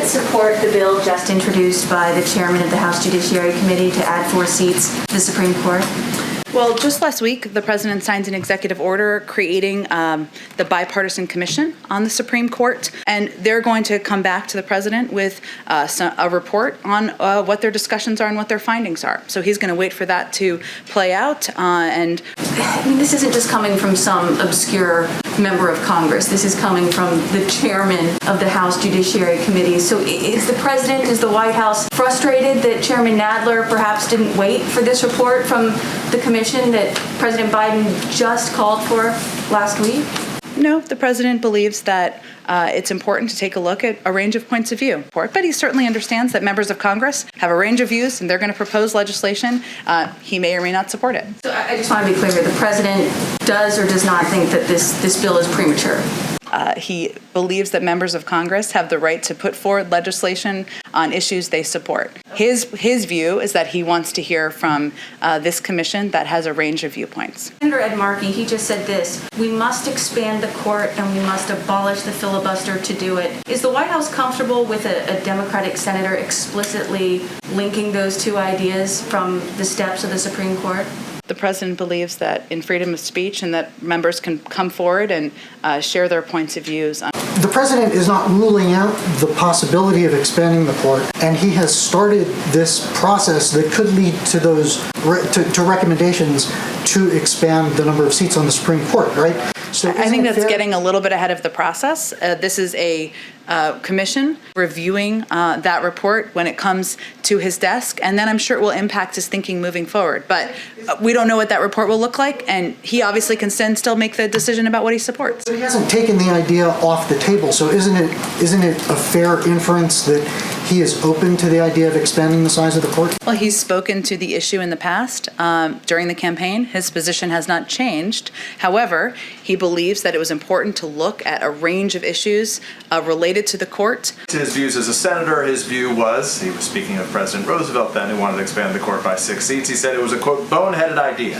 President support the bill just introduced by the Chairman of the House Judiciary Committee to add 4 seats to the Supreme Court? Well, just last week, the President signed an executive order creating the Bipartisan Commission on the Supreme Court, and they're going to come back to the President with a report on what their discussions are and what their findings are. So he's going to wait for that to play out. And I mean, this isn't just coming from some obscure member of Congress. This is coming from the Chairman of the House Judiciary Committee. So is the White House frustrated that Chairman Nadler perhaps didn't wait for this report from the commission that President Biden just called for last week? No, the President believes that it's important to take a look at a range of points of view. But he certainly understands that members of Congress have a range of views and they're going to propose legislation. He may or may not support it. So I just want to be clear here. The President does or does not think that this bill is premature? He believes that members of Congress have the right to put forward legislation on issues they support. His view is that he wants to hear from this commission that has a range of viewpoints. Senator Ed Markey, he just said this: we must expand the court and we must abolish the filibuster to do it. Is the White House comfortable with a Democratic senator explicitly linking those two ideas from the steps of the Supreme Court? The President believes that in freedom of speech and that members can come forward and share their points of views. The President is not ruling out the possibility of expanding the court, and he has started this process that could lead to those to recommendations to expand the number of seats on the Supreme Court, right? So I think that's getting a little bit ahead of the process. This is a commission reviewing that report when it comes to his desk, and then I'm sure it will impact his thinking moving forward. But we don't know what that report will look like, and he obviously can still make the decision about what he supports. But he hasn't taken the idea off the table, so isn't it a fair inference that he is open to the idea of expanding the size of the court? Well, he's spoken to the issue in the past during the campaign. His position has not changed. However, he believes that it was important to look at a range of issues related to the court. His views as a senator, his view was, he was speaking of President Roosevelt then, who wanted to expand the court by 6 seats. He said it was a, quote, boneheaded idea.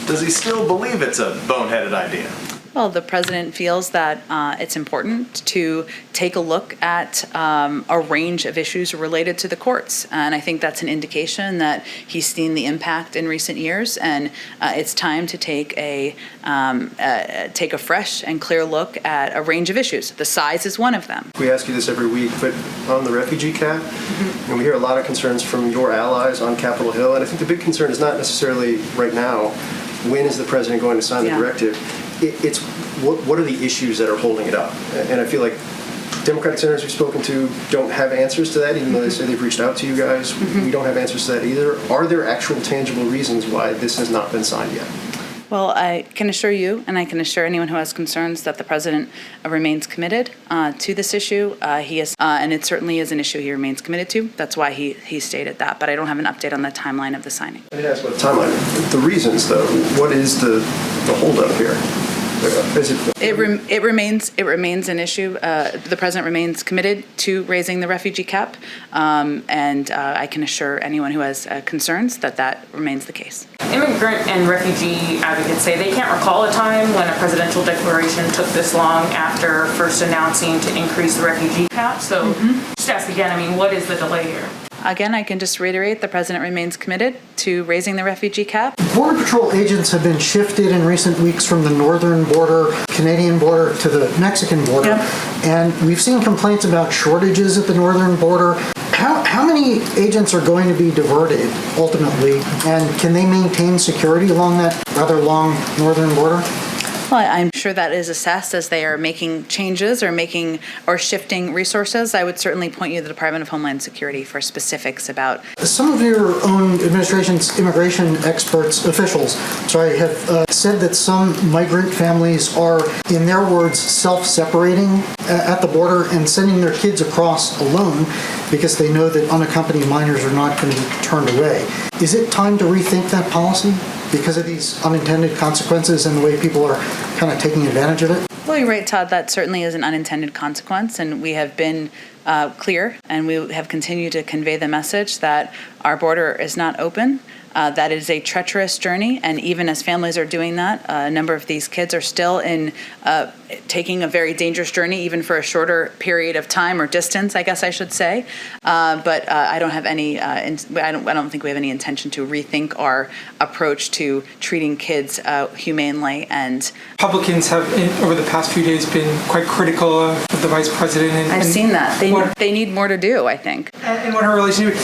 Does he still believe it's a boneheaded idea? Well, the President feels that it's important to take a look at a range of issues related to the courts. And I think that's an indication that he's seen the impact in recent years, and it's time to take a fresh and clear look at a range of issues. The size is one of them. We ask you this every week, but on the refugee cap, and we hear a lot of concerns from your allies on Capitol Hill, and I think the big concern is not necessarily right now, when is the President going to sign the directive? It's what are the issues that are holding it up? And I feel like Democratic senators we've spoken to don't have answers to that, even though they say they've reached out to you guys. We don't have answers to that either. Are there actual tangible reasons why this has not been signed yet? Well, I can assure you, and I can assure anyone who has concerns, that the President remains committed to this issue. He is, and it certainly is an issue he remains committed to. That's why he stated that. But I don't have an update on the timeline of the signing. I didn't ask about the timeline. The reasons, though. What is the holdup here? It remains an issue. The President remains committed to raising the refugee cap, and I can assure anyone who has concerns that remains the case. Immigrant and refugee advocates say they can't recall a time when a presidential declaration took this long after first announcing to increase the refugee cap. So just ask again, I mean, what is the delay here? Again, I can just reiterate the President remains committed to raising the refugee cap. Border Patrol agents have been shifted in recent weeks from the northern border, Canadian border, to the Mexican border. Yep. And we've seen complaints about shortages at the northern border. How many agents are going to be diverted ultimately? And can they maintain security along that rather long northern border? Well, I'm sure that is assessed as they are making changes or shifting resources. I would certainly point you to the Department of Homeland Security for specifics about. Some of your own administration's immigration officials, have said that some migrant families are, in their words, self-separating at the border and sending their kids across alone because they know that unaccompanied minors are not going to be turned away. Is it time to rethink that policy because of these unintended consequences and the way people are kind of taking advantage of it? Well, you're right, Todd. That certainly is an unintended consequence, and we have been clear, and we have continued to convey the message that our border is not open That is a treacherous journey, and even as families are doing that, a number of these kids are still taking a very dangerous journey, even for a shorter period of time or distance, I guess I should say. But I don't have any. I don't think we have any intention to rethink our approach to treating kids humanely. And Republicans have, over the past few days, been quite critical of the vice president. I've seen that. They need more to do, I think. And what her relationship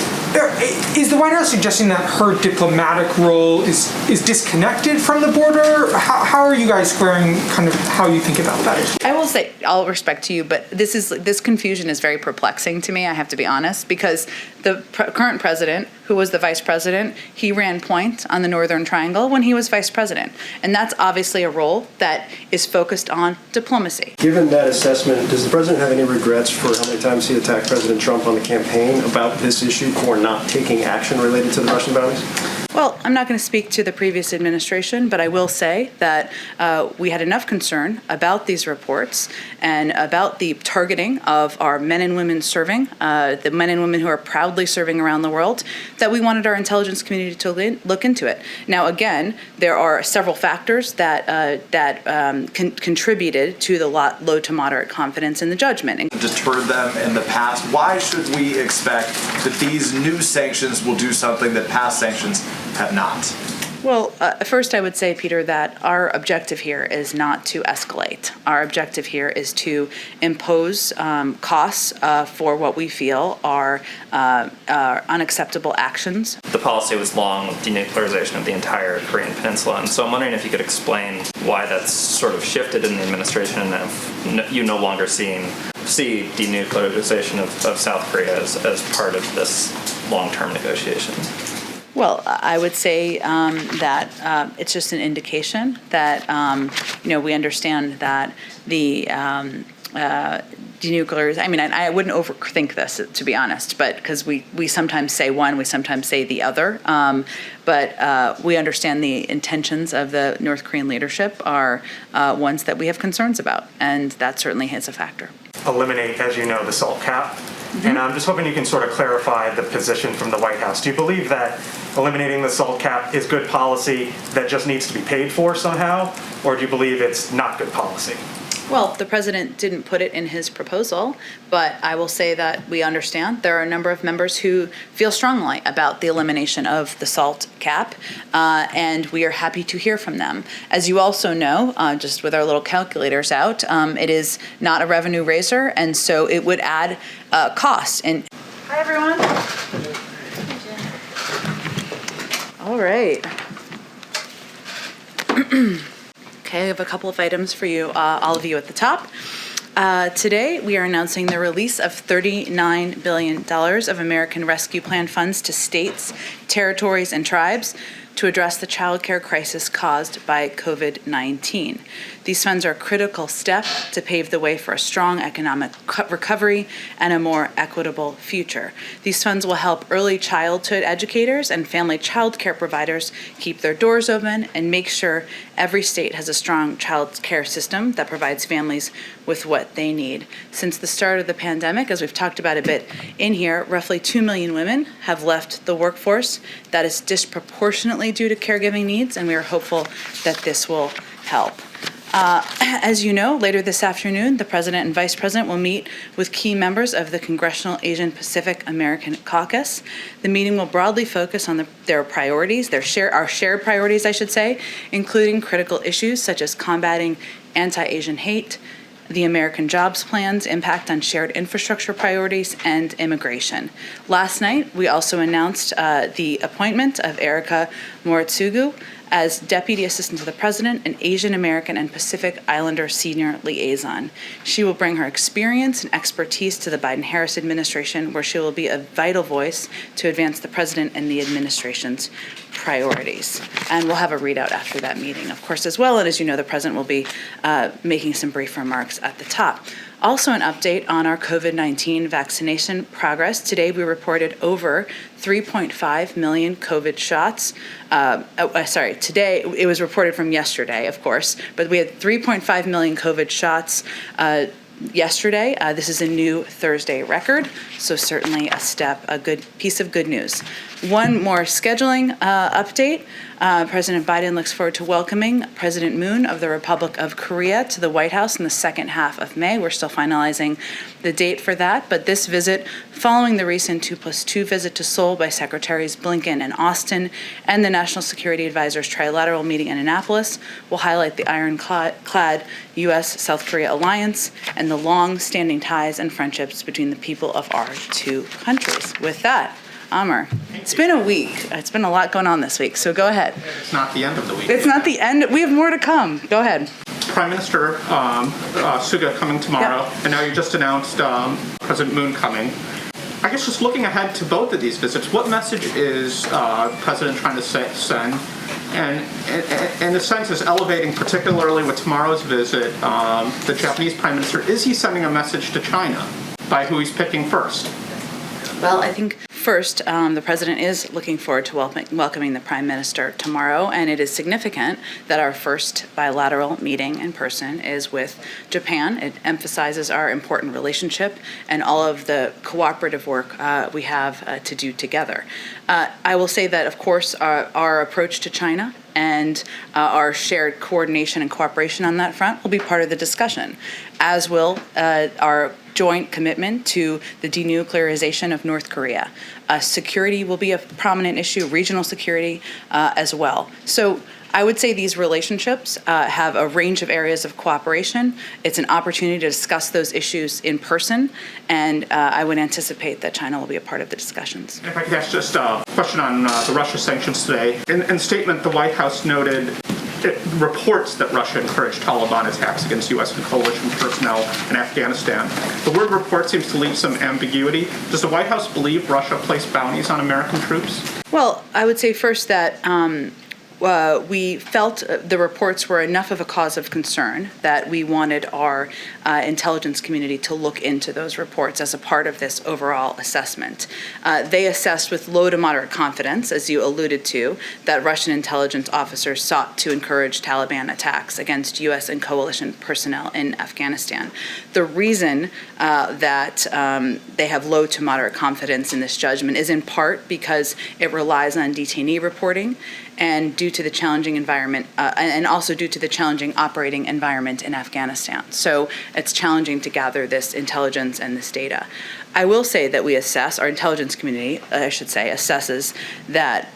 is the White House suggesting that her diplomatic role is disconnected from the border? How are you guys squaring kind of how you think about that issue? I will say, all respect to you, but this confusion is very perplexing to me, I have to be honest, because the current president, who was the vice president, he ran point on the Northern Triangle when he was vice president. And that's obviously a role that is focused on diplomacy. Given that assessment, does the president have any regrets for how many times he attacked President Trump on the campaign about this issue for not taking action related to the Russian bounties? Well, I'm not going to speak to the previous administration, but I will say that we had enough concern about these reports and about the targeting of our men and women serving, the men and women who are proudly serving around the world, that we wanted our intelligence community to look into it. Now, again, there are several factors that contributed to the low to moderate confidence in the judgment. Deterred them in the past. Why should we expect that these new sanctions will do something that past sanctions have not? Well, first I would say, Peter, that our objective here is not to escalate. Our objective here is to impose costs for what we feel are unacceptable actions. The policy was long denuclearization of the entire Korean Peninsula, and so I'm wondering if you could explain why that's sort of shifted in the administration and if you no longer see denuclearization of South Korea as part of this long-term negotiation. Well, I would say that it's just an indication that, we understand that the denuclearization, I wouldn't overthink this, to be honest, but because we sometimes say one, we sometimes say the other. But we understand the intentions of the North Korean leadership are ones that we have concerns about, and that certainly is a factor. Eliminate, as you know, the SALT cap. Mm-hmm. And I'm just hoping you can sort of clarify the position from the White House. Do you believe that eliminating the SALT cap is good policy that just needs to be paid for somehow, or do you believe it's not good policy? Well, the president didn't put it in his proposal, but I will say that we understand there are a number of members who feel strongly about the elimination of the SALT cap, and we are happy to hear from them. As you also know, just with our little calculators out, it is not a revenue raiser, and so it would add cost. And hi, everyone. All right. Okay, I have a couple of items for you, all of you at the top. Today, we are announcing the release of $39 billion of American Rescue Plan funds to states, territories, and tribes to address the child care crisis caused by COVID-19. These funds are a critical step to pave the way for a strong economic recovery and a more equitable future. These funds will help early childhood educators and family child care providers keep their doors open and make sure every state has a strong child care system that provides families with what they need. Since the start of the pandemic, as we've talked about a bit in here, roughly 2 million women have left the workforce. That is disproportionately due to caregiving needs, and we are hopeful that this will help. As you know, later this afternoon, the President and Vice President will meet with key members of the Congressional Asian Pacific American Caucus. The meeting will broadly focus on their priorities, our shared priorities, I should say, including critical issues such as combating anti-Asian hate, the American Jobs Plan's impact on shared infrastructure priorities, and immigration. Last night, we also announced the appointment of Erica Moritsugu as Deputy Assistant to the President and Asian American and Pacific Islander Senior Liaison. She will bring her experience and expertise to the Biden-Harris administration, where she will be a vital voice to advance the President and the administration's priorities. And we'll have a readout after that meeting, of course, as well. And as you know, the President will be making some brief remarks at the top. Also, an update on our COVID-19 vaccination progress. Today, we reported over 3.5 million COVID shots. Today, it was reported from yesterday, of course, but we had 3.5 million COVID shots yesterday. This is a new Thursday record, so certainly a good piece of good news. One more scheduling update. President Biden looks forward to welcoming President Moon of the Republic of Korea to the White House in the second half of May. We're still finalizing the date for that, but this visit, following the recent 2+2 visit to Seoul by Secretaries Blinken and Austin and the National Security Advisors trilateral meeting in Annapolis, will highlight the ironclad U.S.-South Korea alliance and the long-standing ties and friendships between the people of our two countries. With that, Amr, it's been a week. It's been a lot going on this week, so go ahead. It's not the end of the week. It's not the end. We have more to come. Go ahead. Prime Minister Suga coming tomorrow, Yep. and now you just announced President Moon coming. I guess just looking ahead to both of these visits, what message is the President trying to send? And in a sense, is elevating, particularly with tomorrow's visit, the Japanese Prime Minister, is he sending a message to China by who he's picking first? Well, I think first, the President is looking forward to welcoming the Prime Minister tomorrow, and it is significant that our first bilateral meeting in person is with Japan. It emphasizes our important relationship and all of the cooperative work we have to do together. I will say that, of course, our approach to China and our shared coordination and cooperation on that front will be part of the discussion, as will our joint commitment to the denuclearization of North Korea. Security will be a prominent issue, regional security as well. So I would say these relationships have a range of areas of cooperation. It's an opportunity to discuss those issues in person, and I would anticipate that China will be a part of the discussions. If I could ask just a question on the Russia sanctions today. In a statement, the White House noted it reports that Russia encouraged Taliban attacks against U.S. and coalition personnel in Afghanistan. The word report seems to leave some ambiguity. Does the White House believe Russia placed bounties on American troops? Well, I would say first that we felt the reports were enough of a cause of concern that we wanted our intelligence community to look into those reports as a part of this overall assessment. They assessed with low to moderate confidence, as you alluded to, that Russian intelligence officers sought to encourage Taliban attacks against U.S. and coalition personnel in Afghanistan. The reason that they have low to moderate confidence in this judgment is in part because it relies on detainee reporting and due to the challenging environment, and also due to the challenging operating environment in Afghanistan. So it's challenging to gather this intelligence and this data. I will say that we assess, our intelligence community, I should say, assesses that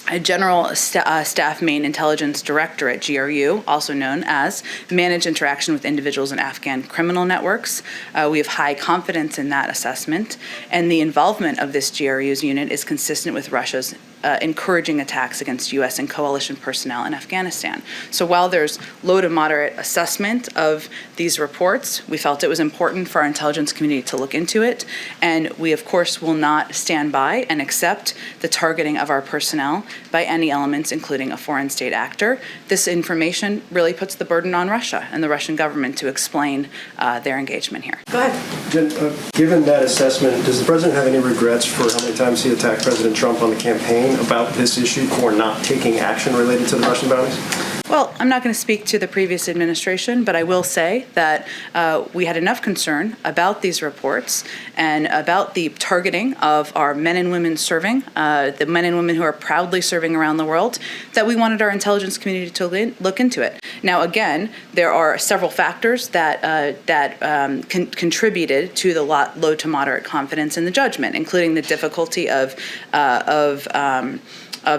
a General Staff Main Intelligence Director at GRU, also known as Manage Interaction with Individuals in Afghan Criminal Networks. We have high confidence in that assessment, and the involvement of this GRU's unit is consistent with Russia's encouraging attacks against U.S. and coalition personnel in Afghanistan. So while there's low to moderate assessment of these reports, we felt it was important for our intelligence community to look into it, and we, of course, will not stand by and accept the targeting of our personnel by any elements, including a foreign state actor. This information really puts the burden on Russia and the Russian government to explain their engagement here. Go ahead. Jen, given that assessment, does the president have any regrets for how many times he attacked President Trump on the campaign about this issue for not taking action related to the Russian bounties? Well, I'm not going to speak to the previous administration, but I will say that we had enough concern about these reports and about the targeting of our men and women serving, the men and women who are proudly serving around the world, that we wanted our intelligence community to look into it. Now, again, there are several factors that contributed to the low to moderate confidence in the judgment, including the difficulty of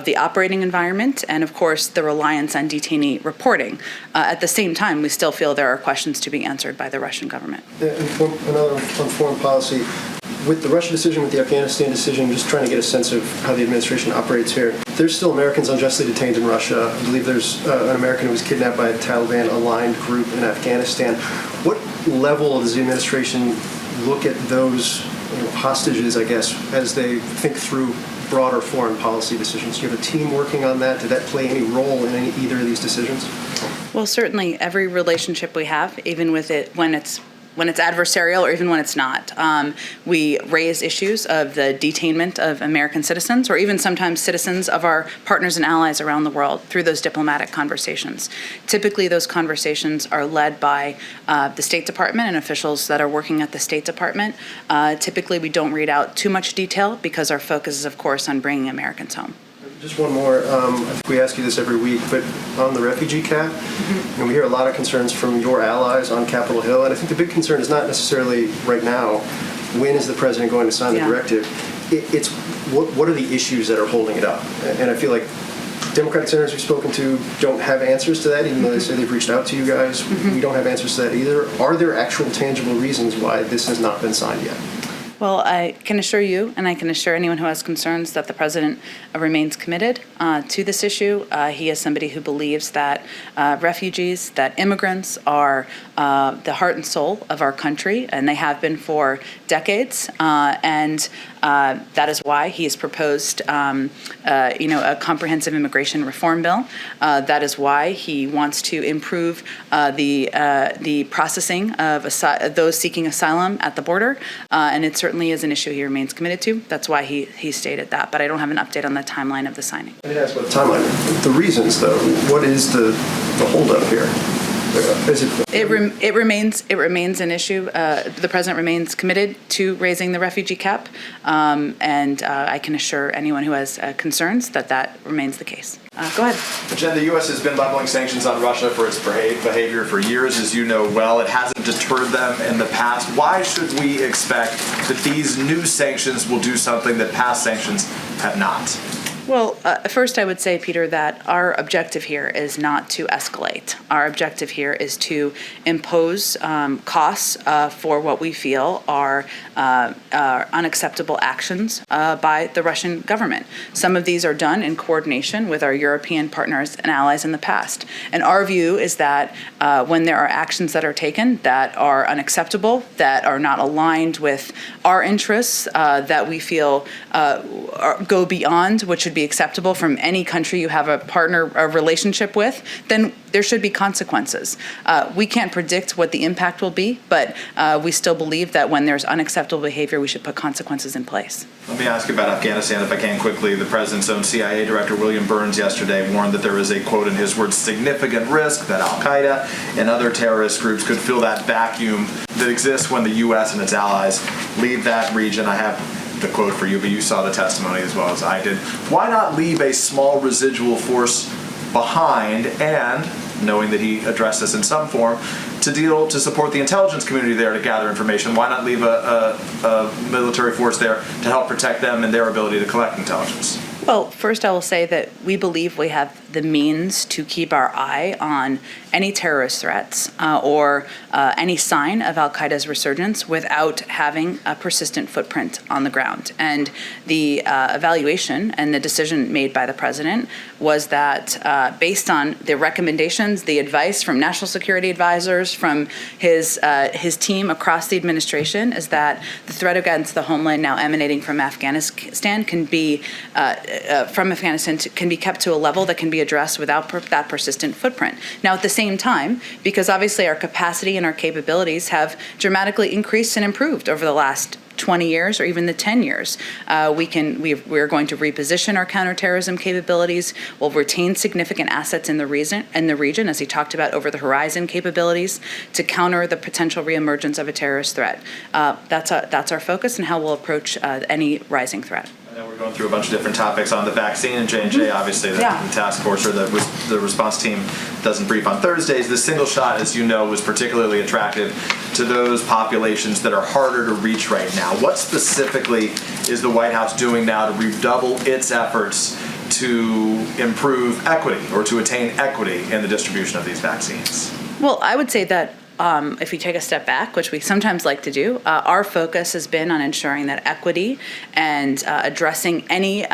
the operating environment and, of course, the reliance on detainee reporting. At the same time, we still feel there are questions to be answered by the Russian government. Another on foreign policy. With the Russia decision, with the Afghanistan decision, just trying to get a sense of how the administration operates here. There's still Americans unjustly detained in Russia. I believe there's an American who was kidnapped by a Taliban-aligned group in Afghanistan. What level does the administration look at those hostages, I guess, as they think through broader foreign policy decisions? Do you have a team working on that? Did that play any role in either of these decisions? Well, certainly every relationship we have, even with it when it's adversarial or even when it's not. We raise issues of the detainment of American citizens or even sometimes citizens of our partners and allies around the world through those diplomatic conversations. Typically, those conversations are led by the State Department and officials that are working at the State Department. Typically, we don't read out too much detail because our focus is, of course, on bringing Americans home. Just one more. I think we ask you this every week, but on the refugee cap, and we hear a lot of concerns from your allies on Capitol Hill, and I think the big concern is not necessarily right now, when is the president going to sign the directive? It's what are the issues that are holding it up? And I feel like Democratic senators we've spoken to don't have answers to that, even though they say they've reached out to you guys. We don't have answers to that either. Are there actual tangible reasons why this has not been signed yet? Well, I can assure you, and I can assure anyone who has concerns, that the president remains committed to this issue. He is somebody who believes that refugees, that immigrants are the heart and soul of our country, and they have been for decades. And that is why he has proposed, a comprehensive immigration reform bill. That is why he wants to improve the processing of those seeking asylum at the border, and it certainly is an issue he remains committed to. That's why he stated that. But I don't have an update on the timeline of the signing. I didn't ask about the timeline. The reasons, though. What is the holdup here? It remains an issue. The president remains committed to raising the refugee cap, and I can assure anyone who has concerns that remains the case. Go ahead. Jen, the U.S. has been leveling sanctions on Russia for its behavior for years, as you know well. It hasn't deterred them in the past. Why should we expect that these new sanctions will do something that past sanctions have not? Well, first I would say, Peter, that our objective here is not to escalate. Our objective here is to impose costs for what we feel are unacceptable actions by the Russian government. Some of these are done in coordination with our European partners and allies in the past. And our view is that when there are actions that are taken that are unacceptable, that are not aligned with our interests, that we feel go beyond what should be acceptable from any country you have a relationship with, then there should be consequences. We can't predict what the impact will be, but we still believe that when there's unacceptable behavior, we should put consequences in place. Let me ask about Afghanistan, if I can quickly. The president's own CIA director, William Burns, yesterday warned that there is a, quote in his words, significant risk that al-Qaeda and other terrorist groups could fill that vacuum that exists when the U.S. and its allies leave that region. I have the quote for you, but you saw the testimony as well as I did. Why not leave a small residual force behind, and knowing that he addressed this in some form, to support the intelligence community there to gather information? Why not leave a military force there to help protect them and their ability to collect intelligence? Well, first I will say that we believe we have the means to keep our eye on any terrorist threats or any sign of al-Qaeda's resurgence without having a persistent footprint on the ground. And the evaluation and the decision made by the president was that based on the recommendations, the advice from national security advisors, from his team across the administration, is that the threat against the homeland now emanating from Afghanistan can be kept to a level that can be addressed without that persistent footprint. Now, at the same time, because obviously our capacity and our capabilities have dramatically increased and improved over the last 20 years or even the 10 years. We're going to reposition our counterterrorism capabilities. We'll retain significant assets in the region, as he talked about, over-the-horizon capabilities to counter the potential reemergence of a terrorist threat. That's our focus and how we'll approach any rising threat. I know we're going through a bunch of different topics on the vaccine, and J&J, obviously, the task force or the response team doesn't brief on Thursdays. The single shot, as you know, was particularly attractive to those populations that are harder to reach right now. What specifically is the White House doing now to redouble its efforts to improve equity or to attain equity in the distribution of these vaccines? Well, I would say that if we take a step back, which we sometimes like to do, our focus has been on ensuring that equity and addressing any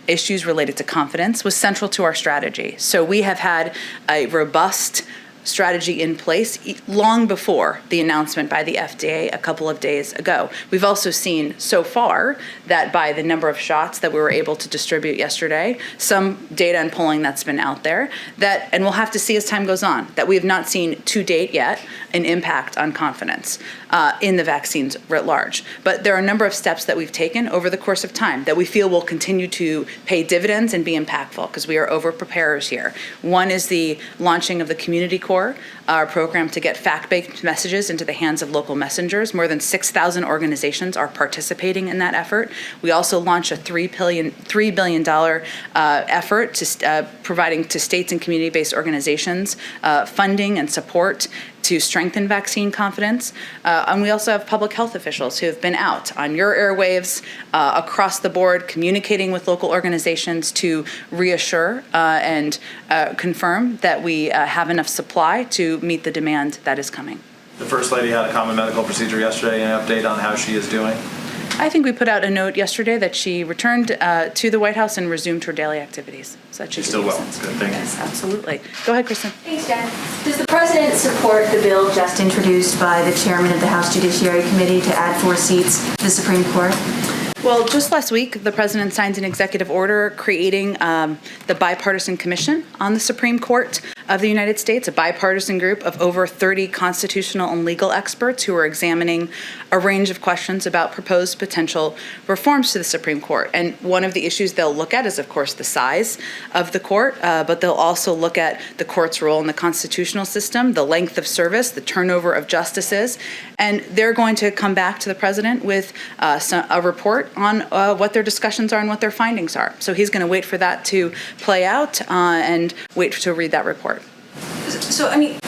issues related to confidence was central to our strategy. So we have had a robust strategy in place long before the announcement by the FDA a couple of days ago. We've also seen so far that by the number of shots that we were able to distribute yesterday, some data and polling that's been out there, that, and we'll have to see as time goes on, that we have not seen to date yet an impact on confidence in the vaccines writ large. But there are a number of steps that we've taken over the course of time that we feel will continue to pay dividends and be impactful, because we are over-preparers here. One is the launching of the Community Corps, our program to get fact-based messages into the hands of local messengers. More than 6,000 organizations are participating in that effort. We also launched a $3 billion effort to providing to states and community-based organizations funding and support to strengthen vaccine confidence. And we also have public health officials who have been out on your airwaves across the board, communicating with local organizations to reassure and confirm that we have enough supply to meet the demand that is coming. The First Lady had a common medical procedure yesterday. An update on how she is doing? I think we put out a note yesterday that she returned to the White House and resumed her daily activities. So that She's still well. Good, thank you. Yes, absolutely. Go ahead, Kristen. Thanks, Jen. Does the president support the bill just introduced by the chairman of the House Judiciary Committee to add 4 seats to the Supreme Court? Well, just last week, the president signed an executive order creating the Bipartisan Commission on the Supreme Court of the United States, a bipartisan group of over 30 constitutional and legal experts who are examining a range of questions about proposed potential reforms to the Supreme Court. And one of the issues they'll look at is, of course, the size of the court, but they'll also look at the court's role in the constitutional system, the length of service, the turnover of justices, and they're going to come back to the president with a report on what their discussions are and what their findings are. So he's going to wait for that to play out and wait to read that report. So, I mean,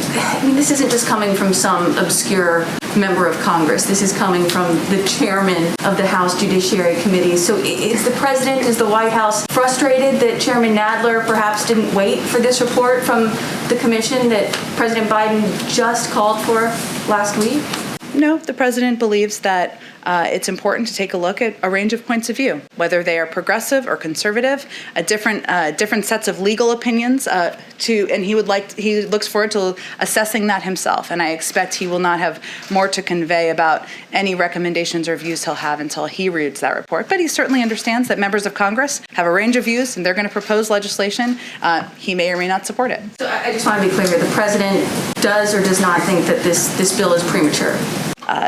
this isn't just coming from some obscure member of Congress. This is coming from the chairman of the House Judiciary Committee. So is the White House frustrated that Chairman Nadler perhaps didn't wait for this report from the commission that President Biden just called for last week? No, the president believes that it's important to take a look at a range of points of view, whether they are progressive or conservative, different sets of legal opinions. And he looks forward to assessing that himself. And I expect he will not have more to convey about any recommendations or views he'll have until he reads that report. But he certainly understands that members of Congress have a range of views, and they're going to propose legislation. He may or may not support it. So I just want to be clear here: the president does or does not think that this bill is premature?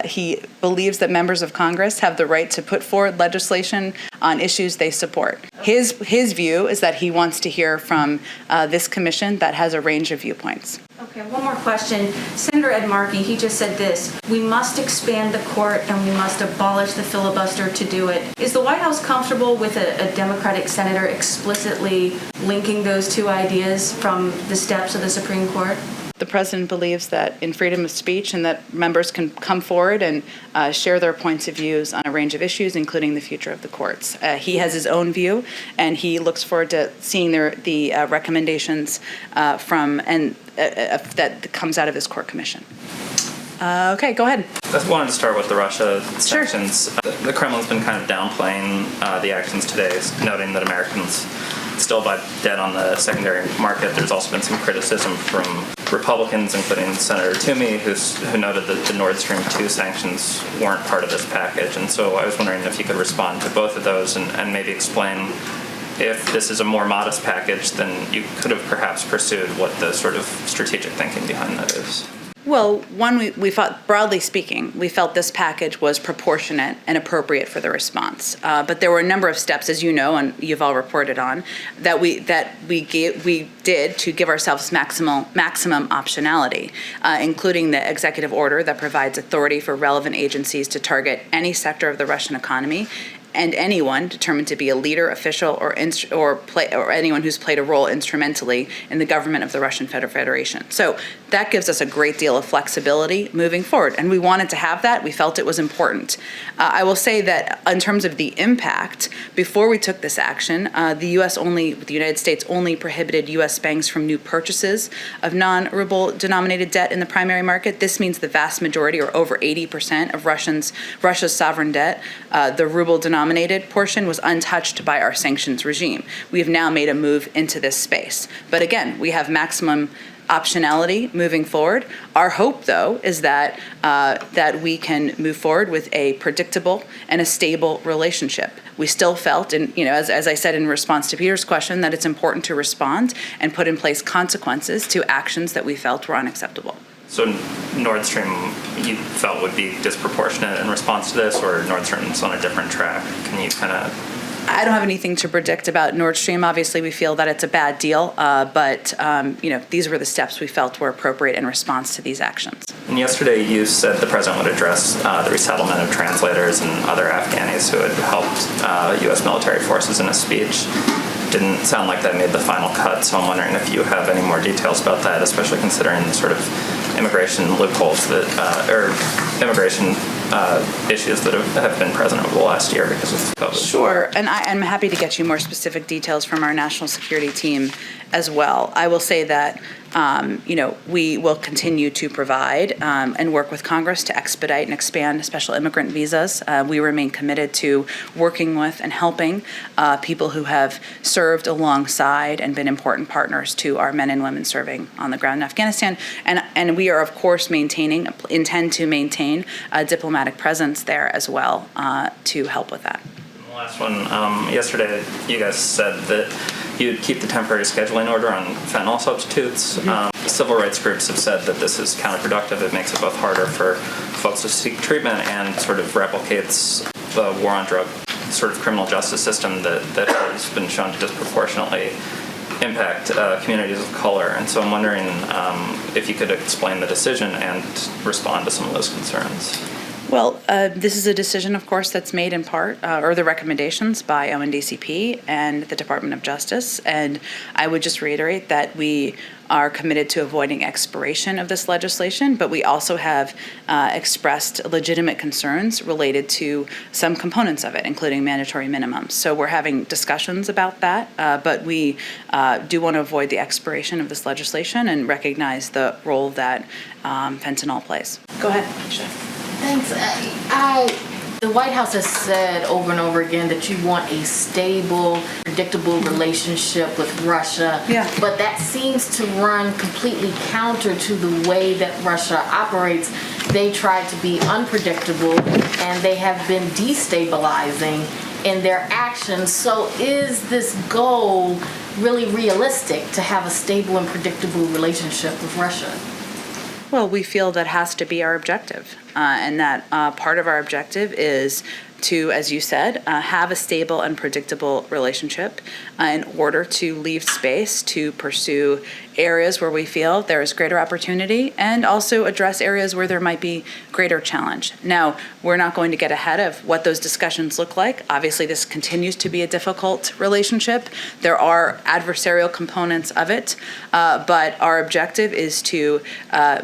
He believes that members of Congress have the right to put forward legislation on issues they support. His view is that he wants to hear from this commission that has a range of viewpoints. Okay, one more question. Senator Ed Markey, he just said this: we must expand the court and we must abolish the filibuster to do it. Is the White House comfortable with a Democratic senator explicitly linking those two ideas from the steps of the Supreme Court? The president believes that in freedom of speech and that members can come forward and share their points of views on a range of issues, including the future of the courts. He has his own view, and he looks forward to seeing the recommendations that comes out of this court commission. Okay, go ahead. I wanted to start with the Russia sanctions. Sure. The Kremlin's been kind of downplaying the actions today, noting that Americans still buy debt on the secondary market. There's also been some criticism from Republicans, including Senator Toomey, who noted that the Nord Stream 2 sanctions weren't part of this package. And so I was wondering if you could respond to both of those and maybe explain, if this is a more modest package, then you could have perhaps pursued what the sort of strategic thinking behind that is. Well, one, we felt, broadly speaking, we felt this package was proportionate and appropriate for the response. But there were a number of steps, as you know, and you've all reported on, that we did to give ourselves maximum optionality, including the executive order that provides authority for relevant agencies to target any sector of the Russian economy and anyone determined to be a leader, official, or anyone who's played a role instrumentally in the government of the Russian Federation. So that gives us a great deal of flexibility moving forward, and we wanted to have that. We felt it was important. I will say that in terms of the impact, before we took this action, the United States only prohibited U.S. banks from new purchases of non-ruble denominated debt in the primary market. This means the vast majority, or over 80% of Russia's sovereign debt, the ruble denominated portion, was untouched by our sanctions regime. We have now made a move into this space. But again, we have maximum optionality moving forward. Our hope, though, is that that we can move forward with a predictable and a stable relationship. We still felt, and as I said in response to Peter's question, that it's important to respond and put in place consequences to actions that we felt were unacceptable. So Nord Stream, you felt would be disproportionate in response to this, or Nord Stream's on a different track? Can you kind of... I don't have anything to predict about Nord Stream. Obviously, we feel that it's a bad deal, but these were the steps we felt were appropriate in response to these actions. And yesterday, you said the president would address the resettlement of translators and other Afghanis who had helped U.S. military forces in a speech. Didn't sound like that made the final cut, so I'm wondering if you have any more details about that, especially considering the sort of immigration loopholes that, or immigration issues that have been present over the last year because of COVID. Sure, and I'm happy to get you more specific details from our national security team as well. I will say that we will continue to provide and work with Congress to expedite and expand special immigrant visas. We remain committed to working with and helping people who have served alongside and been important partners to our men and women serving on the ground in Afghanistan. And we are, of course, intend to maintain a diplomatic presence there as well to help with that. The last one, yesterday you guys said that you'd keep the temporary scheduling order on fentanyl substitutes. Mm-hmm. Civil rights groups have said that this is counterproductive. It makes it both harder for folks to seek treatment and sort of replicates the war on drug sort of criminal justice system that has been shown to disproportionately impact communities of color. And so I'm wondering if you could explain the decision and respond to some of those concerns. Well, this is a decision, of course, that's made in part, or the recommendations by ONDCP and the Department of Justice. And I would just reiterate that we are committed to avoiding expiration of this legislation, but we also have expressed legitimate concerns related to some components of it, including mandatory minimums. So we're having discussions about that, but we do want to avoid the expiration of this legislation and recognize the role that fentanyl plays. Go ahead, Keisha. Thanks. The White House has said over and over again that you want a stable, predictable relationship with Russia. Yeah. But that seems to run completely counter to the way that Russia operates. They try to be unpredictable, and they have been destabilizing in their actions. So is this goal really realistic, to have a stable and predictable relationship with Russia? Well, we feel that has to be our objective, and that part of our objective is to, as you said, have a stable and predictable relationship in order to leave space to pursue areas where we feel there is greater opportunity and also address areas where there might be greater challenge. Now, we're not going to get ahead of what those discussions look like. Obviously, this continues to be a difficult relationship. There are adversarial components of it, but our objective is to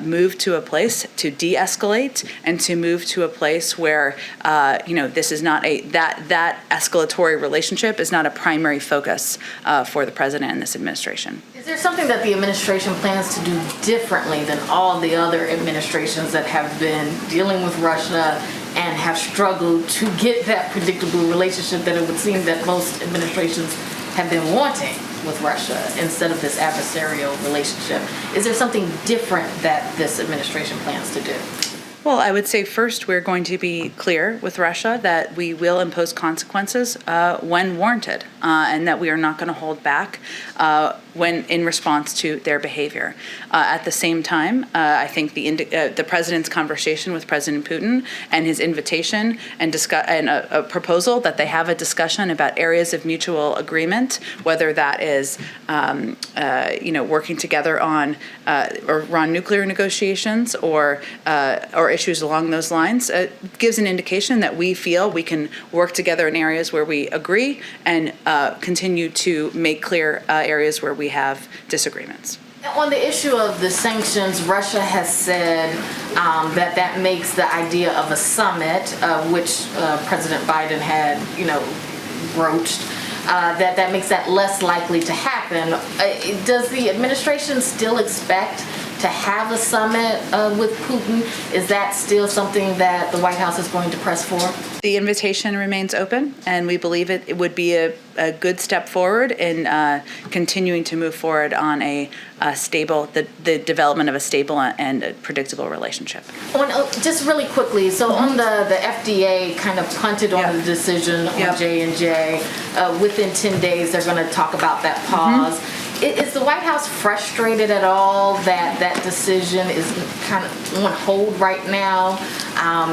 move to a place to de-escalate and to move to a place where, this is not that escalatory relationship is not a primary focus for the president and this administration. Is there something that the administration plans to do differently than all the other administrations that have been dealing with Russia and have struggled to get that predictable relationship that it would seem that most administrations have been wanting with Russia instead of this adversarial relationship? Is there something different that this administration plans to do? Well, I would say first we're going to be clear with Russia that we will impose consequences when warranted, and that we are not going to hold back when in response to their behavior. At the same time, I think the president's conversation with President Putin and his invitation and a proposal that they have a discussion about areas of mutual agreement, whether that is working together on nuclear negotiations or issues along those lines, gives an indication that we feel we can work together in areas where we agree and continue to make clear areas where we have disagreements. On the issue of the sanctions, Russia has said that makes the idea of a summit, which President Biden had, broached, that makes that less likely to happen. Does the administration still expect to have a summit with Putin. Is that still something that the White House is going to press for? The invitation remains open, and we believe it would be a good step forward in continuing to move forward on a stable, the development of a stable and a predictable relationship. Just really quickly, so on the FDA kind of punted on the decision on J&J. Within 10 days, they're going to talk about that pause. Is the White House frustrated at all that that decision is kind of on hold right now,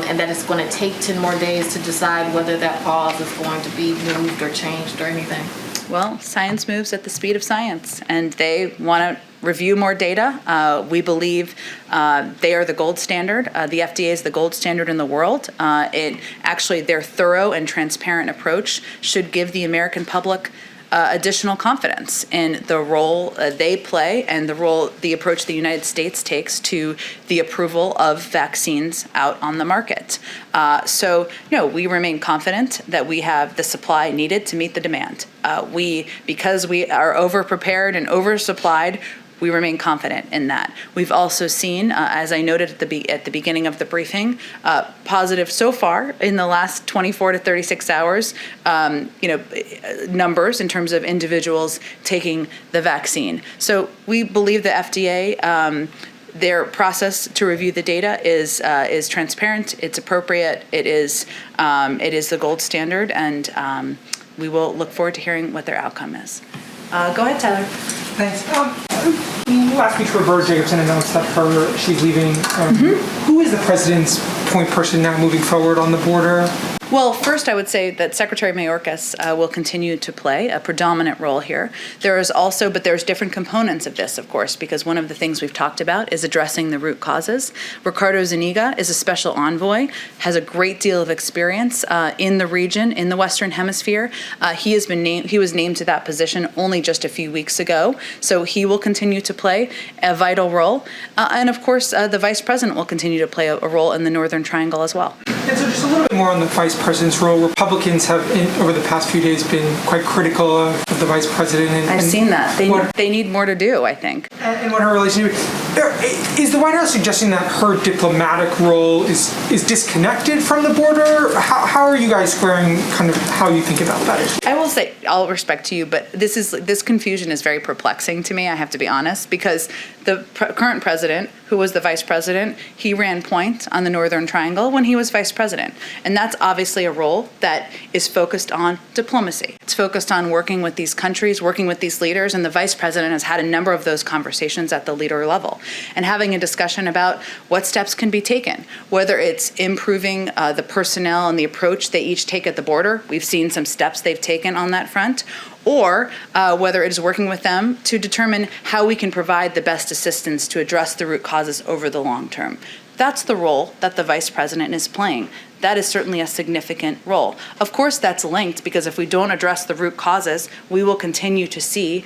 and that it's going to take 10 more days to decide whether that pause is going to be moved or changed or anything? Well, science moves at the speed of science, and they want to review more data. We believe they are the gold standard. The FDA is the gold standard in the world. Their thorough and transparent approach should give the American public additional confidence in the role they play and the approach the United States takes to the approval of vaccines out on the market. We remain confident that we have the supply needed to meet the demand. Because we are over-prepared and oversupplied, we remain confident in that. We've also seen, as I noted at the beginning of the briefing, positive so far in the last 24 to 36 hours, numbers in terms of individuals taking the vaccine. So we believe the FDA, their process to review the data is transparent, it's appropriate, it is the gold standard, and we will look forward to hearing what their outcome is. Go ahead, Tyler. Thanks. Last week, Roberta Jacobson announced that she's leaving. Who is the president's point person now moving forward on the border? Well, first, I would say that Secretary Mayorkas will continue to play a predominant role here. There's different components of this, of course, because one of the things we've talked about is addressing the root causes. Ricardo Zuniga is a special envoy, has a great deal of experience in the region, in the Western Hemisphere. He was named to that position only just a few weeks ago, so he will continue to play a vital role. And of course, the Vice President will continue to play a role in the Northern Triangle as well. And so just a little bit more on the Vice President's role. Republicans have, over the past few days, been quite critical of the Vice President. I've seen that. They need more to do, I think. And what her relationship is the White House suggesting that her diplomatic role is disconnected from the border? How are you guys squaring kind of how you think about that issue? I will say, all respect to you, but this confusion is very perplexing to me, I have to be honest, because the current president, who was the vice president, he ran point on the Northern Triangle when he was vice president. And that's obviously a role that is focused on diplomacy. It's focused on working with these countries, working with these leaders, and the vice president has had a number of those conversations at the leader level and having a discussion about what steps can be taken, whether it's improving the personnel and the approach they each take at the border. We've seen some steps they've taken on that front, or whether it is working with them to determine how we can provide the best assistance to address the root causes over the long term. That's the role that the vice president is playing. That is certainly a significant role. Of course, that's linked because if we don't address the root causes, we will continue to see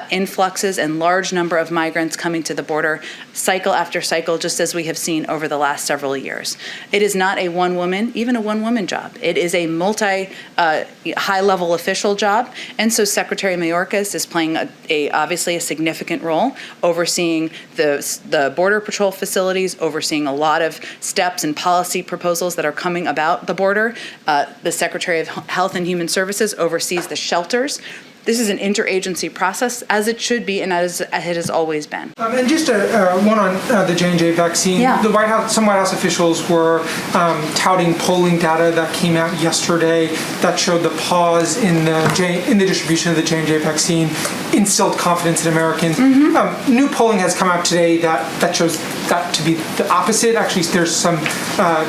influxes and large number of migrants coming to the border cycle after cycle, just as we have seen over the last several years. It is not a one-woman job. It is a high-level official job, and so Secretary Mayorkas is playing obviously a significant role, overseeing the Border Patrol facilities, overseeing a lot of steps and policy proposals that are coming about the border. The Secretary of Health and Human Services oversees the shelters. This is an interagency process, as it should be, and as it has always been. And just one on the J&J vaccine. Yeah. Some White House officials were touting polling data that came out yesterday that showed the pause in the distribution of the J&J vaccine instilled confidence in Americans. New polling has come out today that shows that to be the opposite. Actually, there's some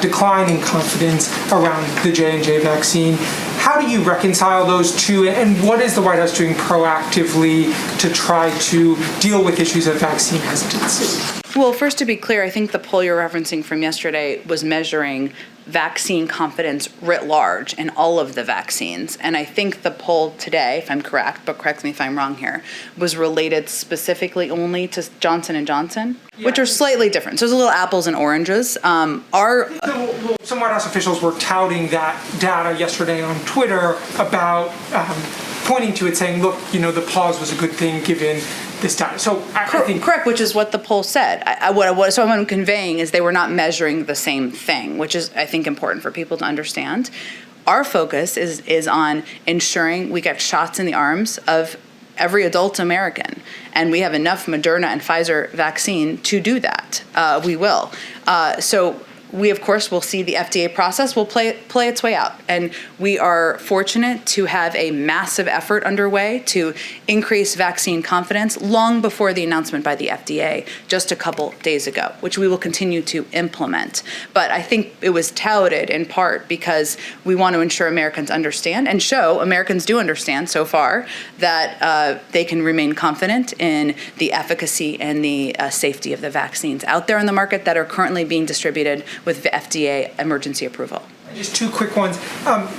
decline in confidence around the J&J vaccine. How do you reconcile those two, and what is the White House doing proactively to try to deal with issues of vaccine hesitancy? Well, first, to be clear, I think the poll you're referencing from yesterday was measuring vaccine confidence writ large in all of the vaccines. And I think the poll today, if I'm correct, but correct me if I'm wrong here, was related specifically only to Johnson & Johnson, which are slightly different. So there's a little apples and oranges. Some White House officials were touting that data yesterday on Twitter about pointing to it, saying, look, the pause was a good thing given this data. So I think Correct, which is what the poll said. What I'm conveying is they were not measuring the same thing, which is, I think, important for people to understand. Our focus is on ensuring we get shots in the arms of every adult American, and we have enough Moderna and Pfizer vaccine to do that. We will. So we, of course, will see the FDA process will play its way out. And we are fortunate to have a massive effort underway to increase vaccine confidence long before the announcement by the FDA just a couple days ago, which we will continue to implement. But I think it was touted in part because we want to ensure Americans understand and show Americans do understand so far that they can remain confident in the efficacy and the safety of the vaccines out there in the market that are currently being distributed with the FDA emergency approval. just two quick ones.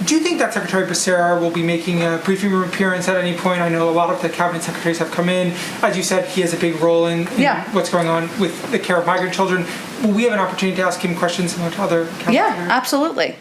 Do you think that Secretary Becerra will be making a briefing room appearance at any point? I know a lot of the cabinet secretaries have come in. As you said, he has a big role in what's going on with the care of migrant children. Will we have an opportunity to ask him questions about other cabinet secretaries? Absolutely.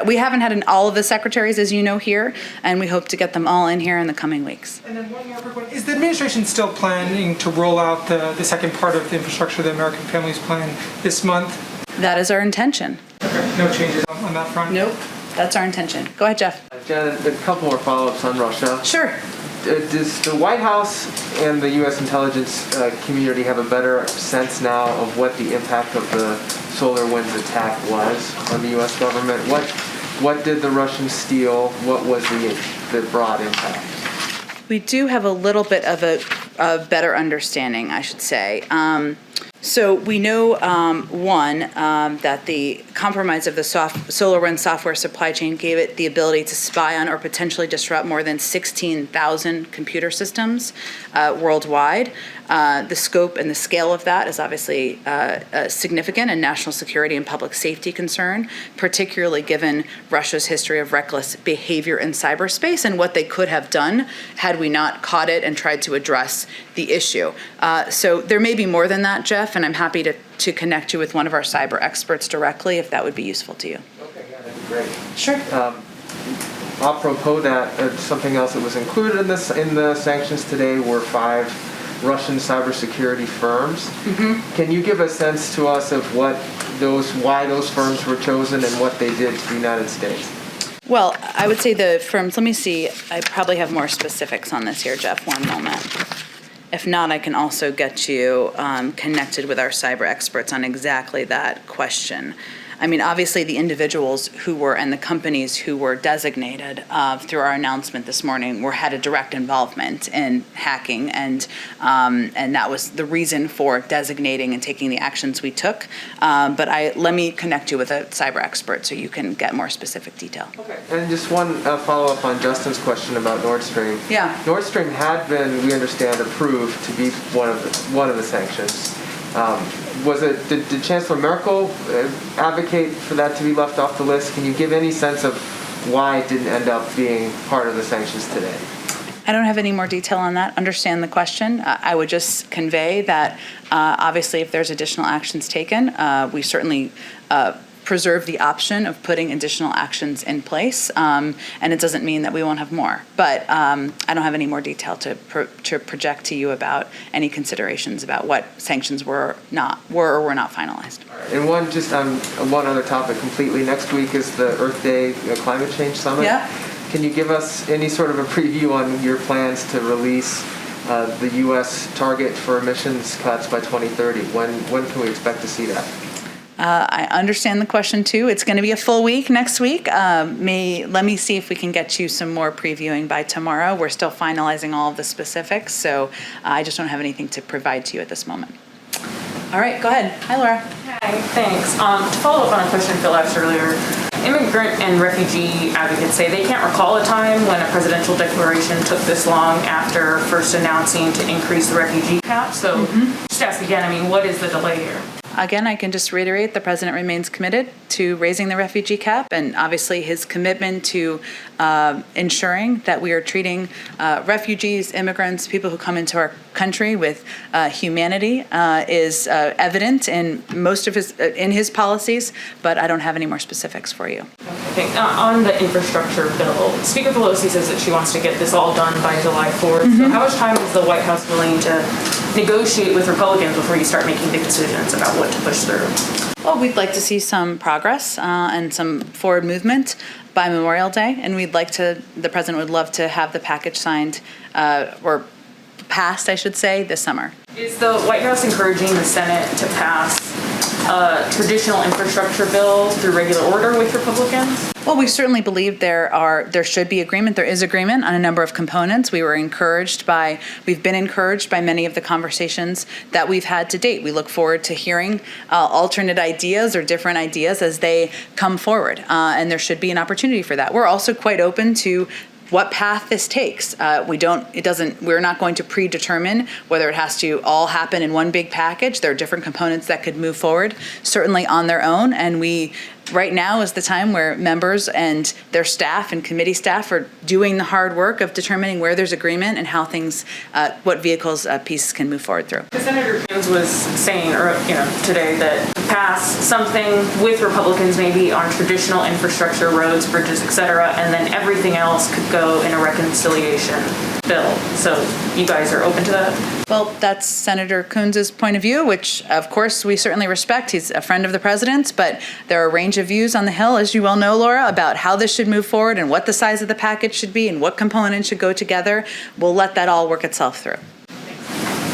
We haven't had all of the secretaries, as you know, here, and we hope to get them all in here in the coming weeks. And then one more quick one. Is the administration still planning to roll out the second part of the infrastructure, the American Families Plan, this month? That is our intention. Okay, no changes on that front? Nope, that's our intention. Go ahead, Jeff. Jen, a couple more follow-ups on Russia. Sure. Does the White House and the U.S. intelligence community have a better sense now of what the impact of the SolarWinds attack was on the U.S. government? What did the Russians steal? What was the broad impact? We do have a little bit of a better understanding, I should say. So we know, that the compromise of the SolarWinds software supply chain gave it the ability to spy on or potentially disrupt more than 16,000 computer systems worldwide. The scope and the scale of that is obviously a significant and national security and public safety concern, particularly given Russia's history of reckless behavior in cyberspace and what they could have done had we not caught it and tried to address the issue. So there may be more than that, Jeff, and I'm happy to connect you with one of our cyber experts directly if that would be useful to you. Okay, yeah, that'd be great. Sure. Apropos that, something else that was included in the sanctions today were 5 Russian cybersecurity firms. Mm-hmm. Can you give a sense to us of why those firms were chosen and what they did to the United States? Well, I would say the firms, let me see, I probably have more specifics on this here, Jeff, one moment. If not, I can also get you connected with our cyber experts on exactly that question. I mean, obviously, the individuals and the companies who were designated through our announcement this morning had a direct involvement in hacking, and that was the reason for designating and taking the actions we took. But let me connect you with a cyber expert so you can get more specific detail. Okay. And just one follow-up on Justin's question about Nord Stream. Yeah. Nord Stream had been, we understand, approved to be one of the sanctions. Did Chancellor Merkel advocate for that to be left off the list? Can you give any sense of why it didn't end up being part of the sanctions today? I don't have any more detail on that. Understand the question. I would just convey that obviously if there's additional actions taken, we certainly preserve the option of putting additional actions in place, and it doesn't mean that we won't have more. But I don't have any more detail to project to you about any considerations about what sanctions were or were not finalized. And one other topic completely. Next week is the Earth Day Climate Change Summit. Yeah. Can you give us any sort of a preview on your plans to release the U.S. target for emissions cuts by 2030? When can we expect to see that? I understand the question too. It's going to be a full week next week. Let me see if we can get you some more previewing by tomorrow. We're still finalizing all of the specifics, so I just don't have anything to provide to you at this moment. All right, go ahead. Hi, Laura. Hi, thanks. To follow up on a question Phil asked earlier, immigrant and refugee advocates say they can't recall a time when a presidential declaration took this long after first announcing to increase the refugee cap. So just ask again, what is the delay here? Again, I can just reiterate, the president remains committed to raising the refugee cap, and obviously his commitment to ensuring that we are treating refugees, immigrants, people who come into our country with humanity is evident in most of his policies, but I don't have any more specifics for you. Okay. On the infrastructure bill, Speaker Pelosi says that she wants to get this all done by July 4th. So how much time is the White House willing to negotiate with Republicans before you start making big decisions about what to push through? Well, we'd like to see some progress and some forward movement by Memorial Day, and the president would love to have the package signed or passed, I should say, this summer. Is the White House encouraging the Senate to pass a traditional infrastructure bill through regular order with Republicans? Well, we certainly believe there should be agreement. There is agreement on a number of components. We've been encouraged by many of the conversations that we've had to date. We look forward to hearing alternate ideas or different ideas as they come forward, and there should be an opportunity for that. We're also quite open to what path this takes. We're not going to predetermine whether it has to all happen in one big package. There are different components that could move forward, certainly on their own, and right now is the time where members and their staff and committee staff are doing the hard work of determining where there's agreement and how what vehicles pieces can move forward through. Senator Coons was saying, today that pass something with Republicans maybe on traditional infrastructure, roads, bridges, et cetera, and then everything else could go in a reconciliation bill. So you guys are open to that? Well, that's Senator Coons' point of view, which of course we certainly respect. He's a friend of the president's, but there are a range of views on the Hill, as you well know, Laura, about how this should move forward and what the size of the package should be and what components should go together. We'll let that all work itself through.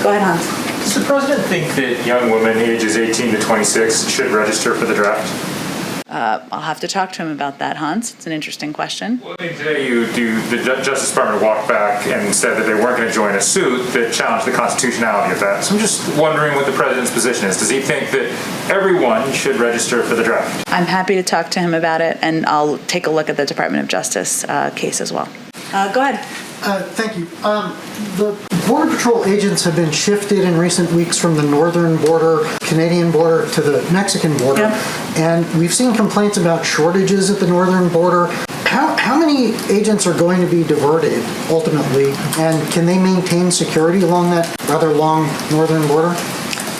Go ahead, Hans. Does the president think that young women ages 18 to 26 should register for the draft? I'll have to talk to him about that, Hans. It's an interesting question. Well, today the Justice Department walked back and said that they weren't going to join a suit that challenged the constitutionality of that. So I'm just wondering what the president's position is. Does he think that everyone should register for the draft? I'm happy to talk to him about it, and I'll take a look at the Department of Justice case as well. Go ahead. Thank you. The Border Patrol agents have been shifted in recent weeks from the northern border, Canadian border, to the Mexican border. Yep. And we've seen complaints about shortages at the northern border. How many agents are going to be diverted ultimately? And can they maintain security along that rather long northern border?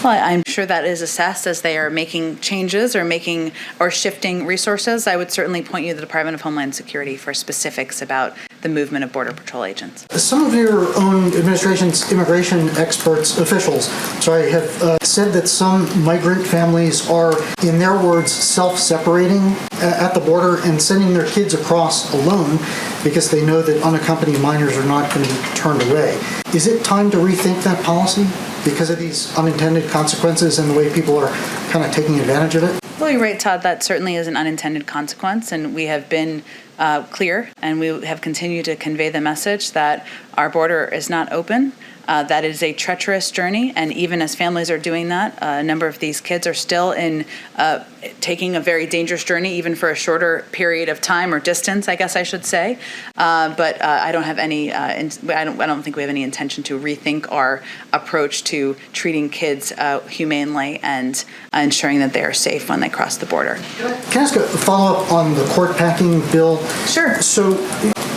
Well, I'm sure that is assessed as they are making changes or shifting resources. I would certainly point you to the Department of Homeland Security for specifics about the movement of Border Patrol agents. Some of your own administration's immigration officials, have said that some migrant families are, in their words, self-separating at the border and sending their kids across alone because they know that unaccompanied minors are not going to be turned away. Is it time to rethink that policy because of these unintended consequences and the way people are kind of taking advantage of it? Well, you're right, Todd. That certainly is an unintended consequence, and we have been clear, and we have continued to convey the message that our border is not open. That is a treacherous journey, and even as families are doing that, a number of these kids are still taking a very dangerous journey, even for a shorter period of time or distance, I guess I should say. But I don't have any. I don't think we have any intention to rethink our approach to treating kids humanely and ensuring that they are safe when they cross the border. Can I ask a follow-up on the court packing bill? Sure. So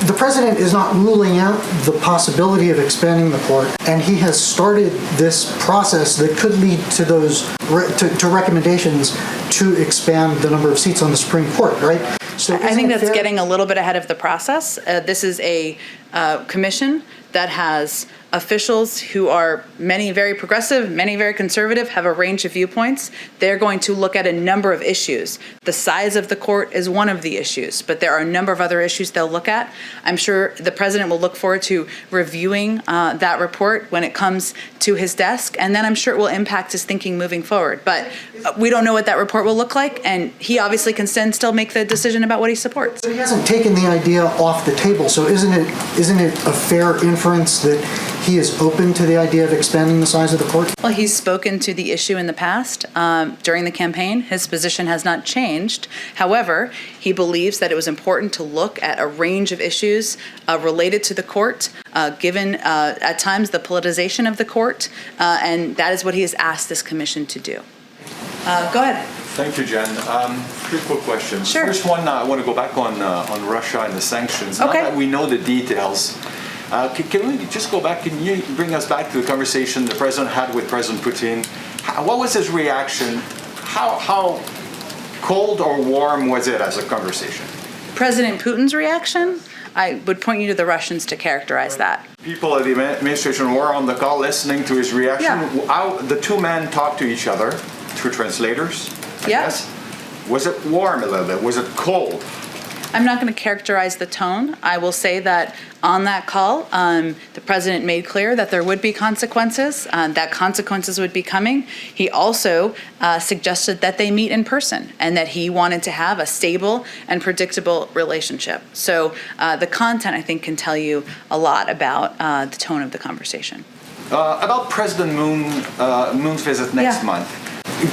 the president is not ruling out the possibility of expanding the court, and he has started this process that could lead to to recommendations to expand the number of seats on the Supreme Court, right? So I think that's getting a little bit ahead of the process. This is a commission that has officials who are many very progressive, many very conservative, have a range of viewpoints. They're going to look at a number of issues. The size of the court is one of the issues, but there are a number of other issues they'll look at. I'm sure the president will look forward to reviewing that report when it comes to his desk, and then I'm sure it will impact his thinking moving forward. But we don't know what that report will look like, and he obviously can then still make the decision about what he supports. But he hasn't taken the idea off the table, so isn't it a fair inference that he is open to the idea of expanding the size of the court? Well, he's spoken to the issue in the past during the campaign. His position has not changed. However, he believes that it was important to look at a range of issues related to the court, given at times the politicization of the court, and that is what he has asked this commission to do. Go ahead. Thank you, Jen. Three quick questions. Sure. First one, I want to go back on Russia and the sanctions. Okay. Now that we know the details, can we just go back? Can you bring us back to the conversation the president had with President Putin? What was his reaction? How cold or warm was it as a conversation? President Putin's reaction? I would point you to the Russians to characterize that. People of the administration were on the call listening to his reaction. Yeah. How the two men talked to each other through translators, I guess. Was it warm a little bit? Was it cold? I'm not going to characterize the tone. I will say that on that call, the president made clear that there would be consequences, that consequences would be coming. He also suggested that they meet in person and that he wanted to have a stable and predictable relationship. So the content, I think, can tell you a lot about the tone of the conversation. About President Moon's visit next month.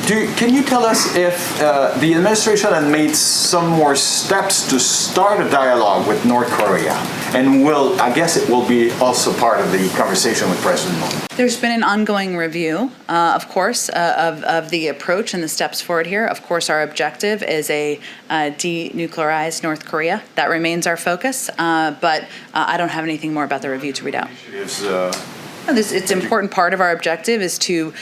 Can you tell us if the administration had made some more steps to start a dialogue with North Korea? And I guess it will be also part of the conversation with President Moon. There's been an ongoing review, of course, of the approach and the steps forward here. Of course, our objective is a denuclearized North Korea. That remains our focus, but I don't have anything more about the review to read out. It's an important part of our objective is to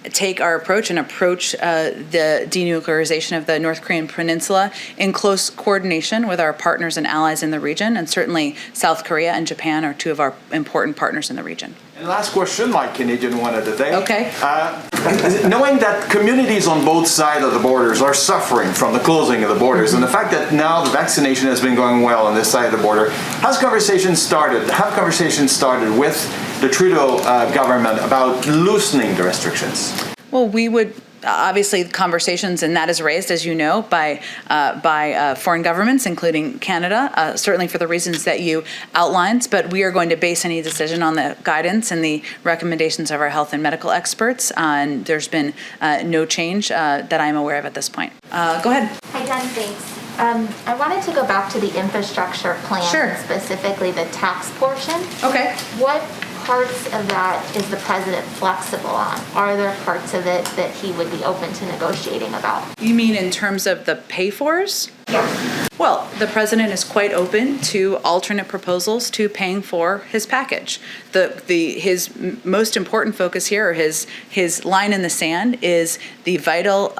take our approach and approach the denuclearization of the North Korean peninsula in close coordination with our partners and allies in the region, and certainly South Korea and Japan are two of our important partners in the region. And last question, my Canadian one of the day. Okay. Knowing that communities on both sides of the borders are suffering from the closing of the borders, and the fact that now the vaccination has been going well on this side of the border, have conversations started with the Trudeau government about loosening the restrictions? Well, we would obviously conversations, and that is raised, as you know, by foreign governments, including Canada, certainly for the reasons that you outlined. But we are going to base any decision on the guidance and the recommendations of our health and medical experts. And there's been no change that I'm aware of at this point. Go ahead. Hi, Jen. Thanks. I wanted to go back to the infrastructure plan, Sure. Specifically the tax portion. Okay. What parts of that is the president flexible on? Are there parts of it that he would be open to negotiating about? You mean in terms of the pay-fors? Yeah. Well, the president is quite open to alternate proposals to paying for his package. His most important focus here, or his line in the sand, is the vital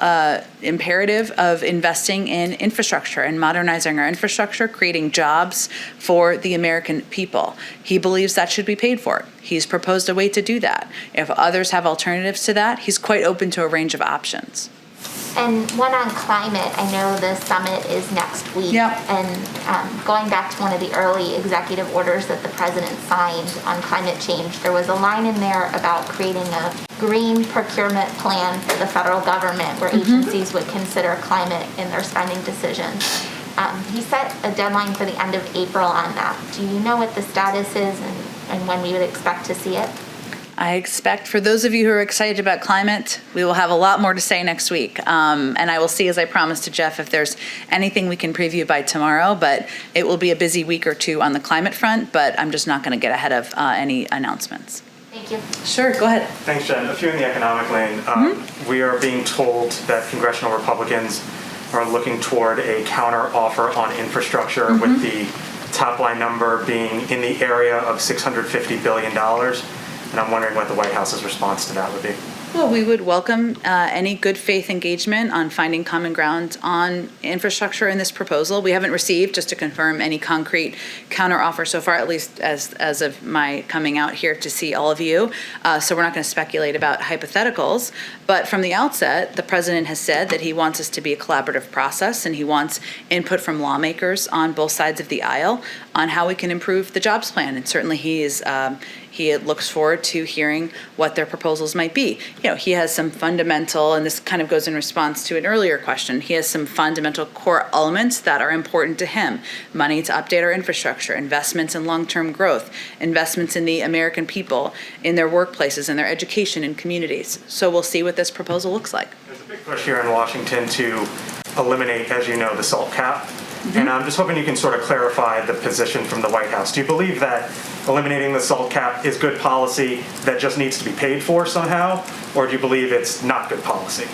imperative of investing in infrastructure and modernizing our infrastructure, creating jobs for the American people. He believes that should be paid for. He's proposed a way to do that. If others have alternatives to that, he's quite open to a range of options. And one on climate, I know the summit is next week. Yep. And going back to one of the early executive orders that the president signed on climate change, there was a line in there about creating a green procurement plan for the federal government where agencies would consider climate in their spending decisions. He set a deadline for the end of April on that. Do you know what the status is and when we would expect to see it? I expect for those of you who are excited about climate, we will have a lot more to say next week. And I will see, as I promised to Jeff, if there's anything we can preview by tomorrow. But it will be a busy week or two on the climate front, but I'm just not going to get ahead of any announcements. Thank you. Sure, go ahead. Thanks, Jen. A few in the economic lane. We are being told that congressional Republicans are looking toward a counter offer on infrastructure with the top line number being in the area of $650 billion. And I'm wondering what the White House's response to that would be. Well, we would welcome any good faith engagement on finding common ground on infrastructure in this proposal. We haven't received, just to confirm, any concrete counteroffer so far, at least as of my coming out here to see all of you. So we're not going to speculate about hypotheticals. But from the outset, the president has said that he wants us to be a collaborative process, and he wants input from lawmakers on both sides of the aisle on how we can improve the jobs plan. And certainly he looks forward to hearing what their proposals might be. He has some fundamental, and this kind of goes in response to an earlier question, he has some fundamental core elements that are important to him. Money to update our infrastructure, investments in long-term growth, investments in the American people, in their workplaces, in their education and communities. So we'll see what this proposal looks like. There's a big push here in Washington to eliminate, as you know, the SALT cap. And I'm just hoping you can sort of clarify the position from the White House. Do you believe that eliminating the SALT cap is good policy that just needs to be paid for somehow? Or do you believe it's not good policy?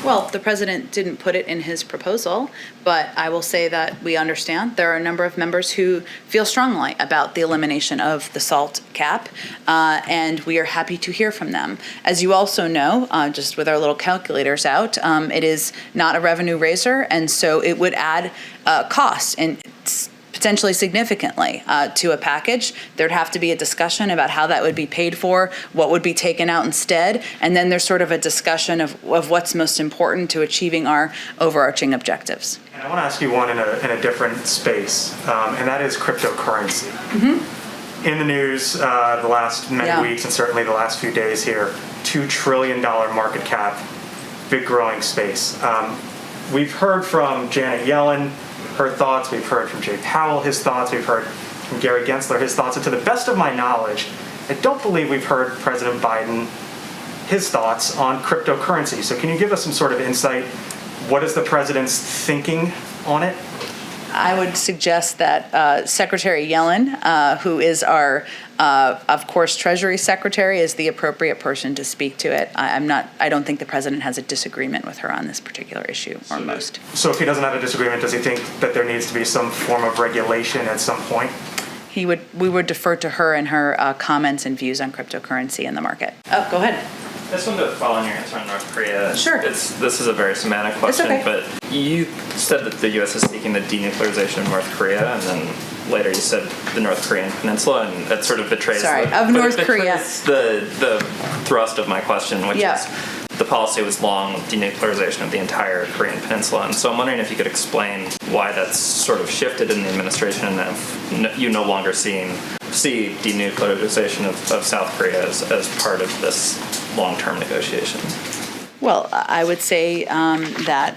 Well, the president didn't put it in his proposal, but I will say that we understand there are a number of members who feel strongly about the elimination of the SALT cap, and we are happy to hear from them. As you also know, just with our little calculators out, it is not a revenue raiser, and so it would add cost and potentially significantly to a package. There'd have to be a discussion about how that would be paid for, what would be taken out instead, and then there's sort of a discussion of what's most important to achieving our overarching objectives. And I want to ask you one in a different space, and that is cryptocurrency. In the news the last many weeks, and certainly the last few days here, $2 trillion market cap, big growing space. We've heard from Janet Yellen, her thoughts. We've heard from Jay Powell, his thoughts. We've heard from Gary Gensler, his thoughts. And to the best of my knowledge, I don't believe we've heard President Biden, his thoughts on cryptocurrency. So can you give us some sort of insight? What is the president's thinking on it? I would suggest that Secretary Yellen, who is our, of course, Treasury Secretary, is the appropriate person to speak to it. I don't think the president has a disagreement with her on this particular issue, or most. So if he doesn't have a disagreement, does he think that there needs to be some form of regulation at some point? We would defer to her and her comments and views on cryptocurrency in the market. Oh, go ahead. I just wanted to follow on your answer on North Korea. Sure. This is a very semantic question, but you said that the U.S. is seeking the denuclearization of North Korea, and then later you said the North Korean peninsula, and that sort of betrays North Korea. The thrust of my question, which is the policy was long denuclearization of the entire Korean peninsula. And so I'm wondering if you could explain why that's sort of shifted in the administration, and if you no longer see denuclearization of South Korea as part of this long-term negotiation. Well, I would say that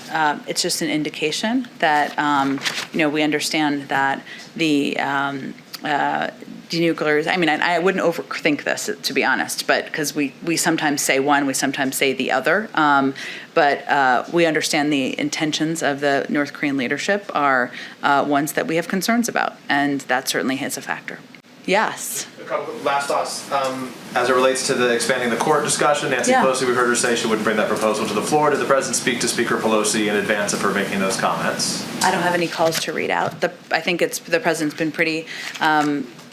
it's just an indication that we understand that the denuclearization. I mean, I wouldn't overthink this, to be honest, but because we sometimes say one, we sometimes say the other. But we understand the intentions of the North Korean leadership are ones that we have concerns about, and that certainly is a factor. Yes. A couple last thoughts. As it relates to the expanding the court discussion, Nancy Pelosi, we heard her say she wouldn't bring that proposal to the floor. Did the president speak to Speaker Pelosi in advance of her making those comments? I don't have any calls to read out. I think the president's been pretty,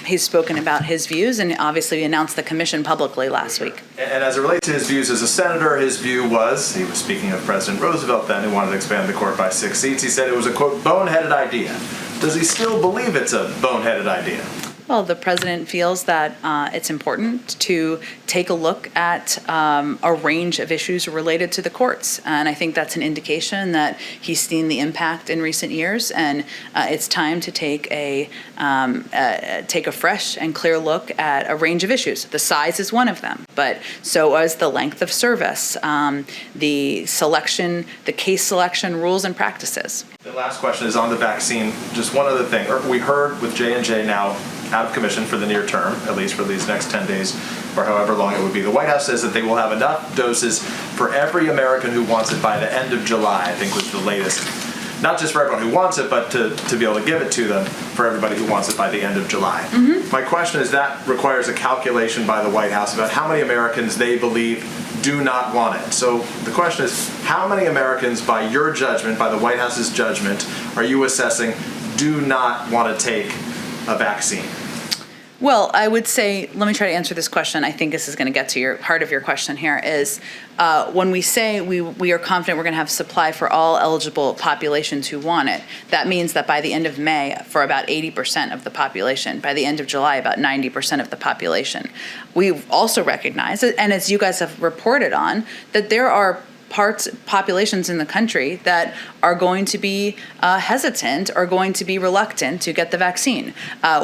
he's spoken about his views, and obviously announced the commission publicly last week. And as it relates to his views as a senator, his view was, he was speaking of President Roosevelt then, who wanted to expand the court by 6 seats. He said it was a, quote, boneheaded idea. Does he still believe it's a boneheaded idea? Well, the president feels that it's important to take a look at a range of issues related to the courts. And I think that's an indication that he's seen the impact in recent years, and it's time to take a fresh and clear look at a range of issues. The size is one of them, but so is the length of service, the selection, the case selection rules and practices. The last question is on the vaccine. Just one other thing. We heard with J&J now out of commission for the near term, at least for these next 10 days, or however long it would be. The White House says that they will have enough doses for every American who wants it by the end of July, I think was the latest. Not just for everyone who wants it, but to be able to give it to them for everybody who wants it by the end of July. Mm-hmm. My question is, that requires a calculation by the White House about how many Americans they believe do not want it. So the question is, how many Americans, by your judgment, by the White House's judgment, are you assessing do not want to take a vaccine? Well, I would say, let me try to answer this question. I think this is going to get to your heart of your question here, is when we say we are confident we're going to have supply for all eligible populations who want it, that means that by the end of May, for about 80% of the population, by the end of July, about 90% of the population. We also recognize, and as you guys have reported on, that there are populations in the country that are going to be hesitant or going to be reluctant to get the vaccine.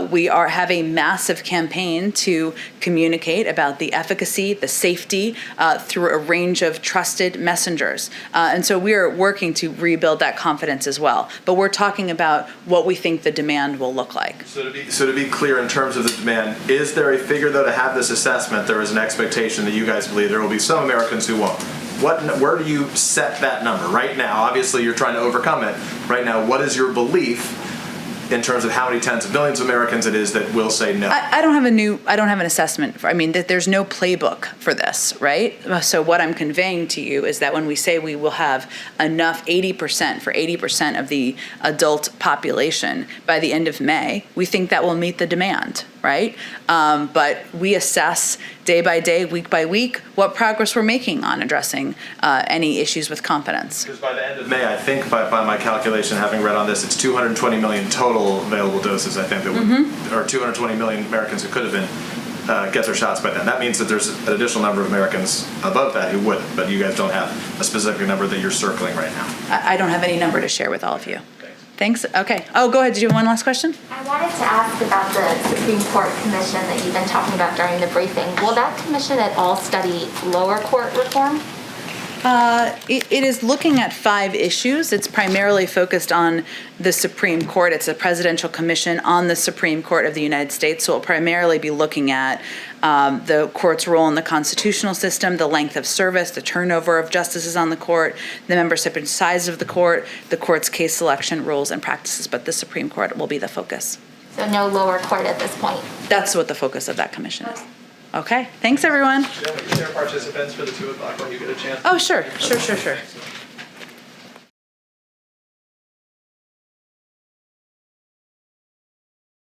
We have a massive campaign to communicate about the efficacy, the safety through a range of trusted messengers. And so we are working to rebuild that confidence as well. But we're talking about what we think the demand will look like. So to be clear, in terms of the demand, is there a figure, though, to have this assessment? There is an expectation that you guys believe there will be some Americans who won't. Where do you set that number right now? Obviously, you're trying to overcome it. Right now, what is your belief in terms of how many tens of millions of Americans it is that will say no? I don't have an assessment. That there's no playbook for this, right? So what I'm conveying to you is that when we say we will have enough 80% of the adult population by the end of May, we think that will meet the demand, right? But we assess day by day, week by week, what progress we're making on addressing any issues with confidence. Because by the end of May, I think by my calculation, having read on this, it's 220 million total available doses, I think, that would, or 220 million Americans who could have been, get their shots by then. That means that there's an additional number of Americans above that who wouldn't, but you guys don't have a specific number that you're circling right now. I don't have any number to share with all of you. Thanks. Okay. Oh, go ahead. Did you have one last question? I wanted to ask about the Supreme Court Commission that you've been talking about during the briefing. Will that commission at all study lower court reform? It is looking at 5 issues. It's primarily focused on the Supreme Court. It's a presidential commission on the Supreme Court of the United States, so it'll primarily be looking at the court's role in the constitutional system, the length of service, the turnover of justices on the court, the membership and size of the court's case selection rules and practices, but the Supreme Court will be the focus. So no lower court at this point? That's what the focus of that commission is. Okay, thanks everyone. Is there participants for the 2 o'clock when you get a chance? Oh, sure.